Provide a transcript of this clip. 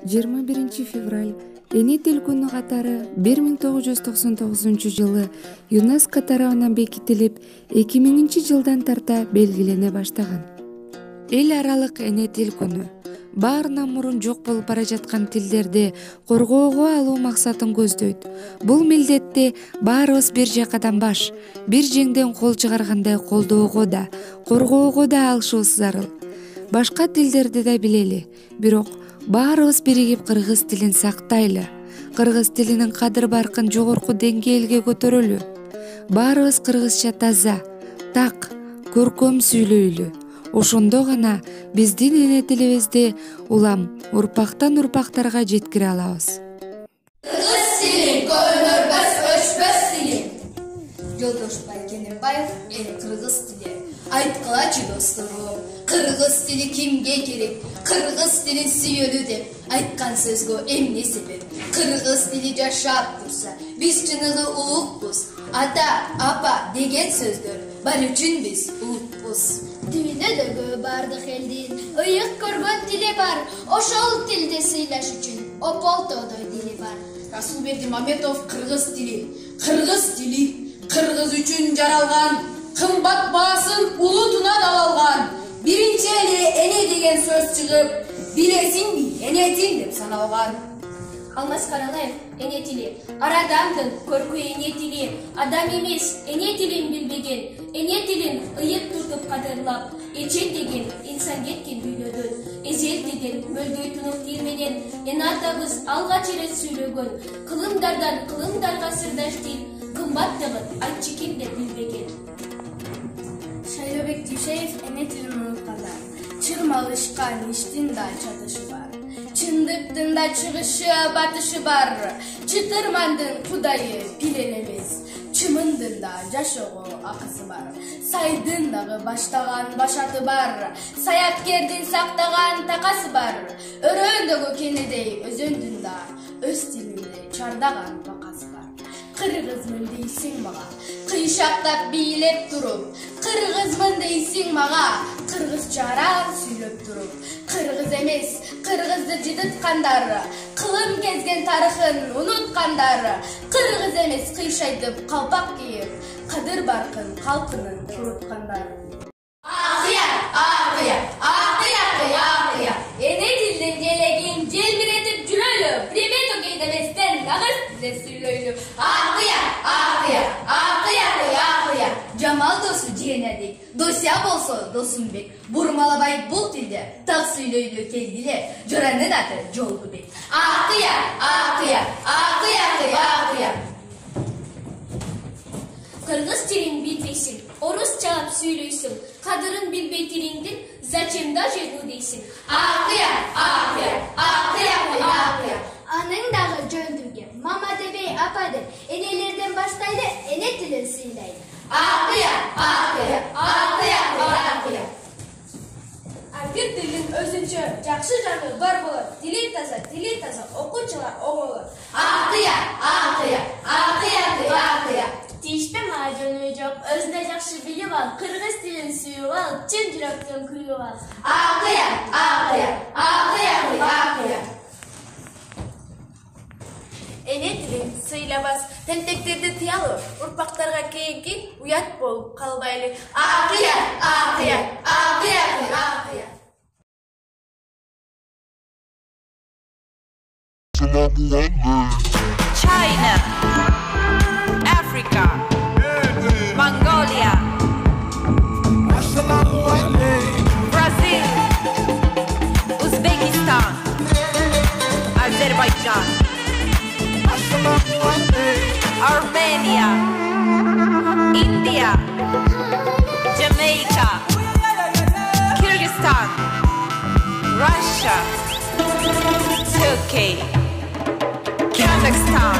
21 февраль Эне тил күнү катары 1999-жылы ЮНЕСКО тарабынан бекитилип, 2000-жылдан тарта белгилене баштаган. Эл аралык эне тил күнү баарынан мурун жок болуп бара жаткан тилдерди коргоого алуу максатын көздөйт. Бул милдетти баарыбыз бир жакадан баш, бир жеңден кол чыгаргандай колдоого да, коргоого да алышыбыз зарыл. Башка тилдерди да билели, бирок баарыбыз биригип кыргыз тилин сактайлы. Кыргыз тилинин кадыр баркын жогорку деңгээлге көтөрөлү. Баарыбыз кыргызча таза, так, көркөм сүйлөйлү. Ошондо гана биздин эне тилибизди улам урпактан урпактарга жеткире алабыз. Кыргыз тили көрүнөрбөс, өчпөс тили. Жолдошбай Кененбаев, кыргыз тили. Айткылачы досторум, кыргыз тили кимге керек? Кыргыз тилин сүйөлү деп айткан сөзгө эмне себеп? Кыргыз тили жашап турса, биз чыныгы улукпуз. Ата, апа деген сөздөр бар үчүн биз улукпуз. Дүйнөдөгү бардык элдин ыйык көргөн тили бар. Ошол тилди сыйлаш үчүн ополтодой дили бар. Расулберди Маметов кыргыз тили. Кыргыз тили кыргыз үчүн жаралган, кымбат баасын улутунан алалган. Биринчи эле эне деген сөз чыгып, билесиңби, энетиң деп саналган. Алмаз Каралаев, эне тили. Арадамдын көркү эне тили. Адам эмес, эне тилин билбеген. Эне тилин ыйык туртуп кадырлап, эчен деген инсан кеткен дүйнөдөн. Эзел деген мөлдөй тунук тил менен эне атабыз алгач эле сүйлөгөн. Кылымдардан кылымдарга сырдаш тил. Кымбаттыгын айтчы ким деп билбеген. Шайлообек Дүйшеев эне тилин унуткандар. Чырмалышкан иштин да чатышы бар. Чындыктын да чыгышы батышы бар. Чытырмандын кудайы билен эмес. Чымындын да жашоого акысы бар. Сайдын дагы баштаган башаты бар. Саяткердин сактаган такасы бар. Өрөөндөгү кенедей өзөндүн да өз тилинде чардаган бакасы бар. Кыргызмын дейсиң мага, кыйшактап бийлеп туруп. Кыргызмын дейсиң мага, кыргызча арам сүйлөп туруп. Кыргыз эмес, кыргызды жыдыткандар, кылым кезген тарыхын унуткандар. Кыргыз эмес кыйшайтып калпак кийип, кадыр баркын калкынын куруткандар. Акыя, акыя, акыя, акыя. Эне тилдин желегин желбиретип жүрөлү. Примето кейдеместен нагыз тилде сүйлөйлү. Акыя, акыя, акыя, акыя. Жамал досу жиенедик, дося болсо Досумбек. Бурмалабай бул тилде так сүйлөйлү келгиле. Жоранын аты Жолдубек. Акыя, акыя, акыя, акыя. Кыргыз тилин билбейсиң, орусчалап сүйлөйсүң. Кадырын билбей тилиңдин, зачем даже дейсиң. Акыя, акыя, акыя, акыя. Анын дагы жөндүгө мама дебей апа деп энелерден баштайды, эне тилин сыйлайды. Акыя, акыя, акыя, акыя. Ар бир тилдин өзүнчө жакшы жагы бар болот. Тили таза, окуучулар оңолот. Акыя, акыя, акыя, акыя. Тийишпе мага жөнү жок, өзүнө жакшы билип ал, кыргыз тилин сүйүп ал, чын жүрөктөн күйүп ал. Акыя, акыя, акыя, акыя. Эне тилин сыйлабас, тентектерди тыялы, урпактарга кийинки уят болуп калбайлы. Акыя, акыя, акыя, акыя. China, Africa, Mongolia, Brazil, Uzbekistan, Azerbaijan, Armenia, India, Jamaica, Kyrgyzstan, Russia, Turkey, Kazakhstan.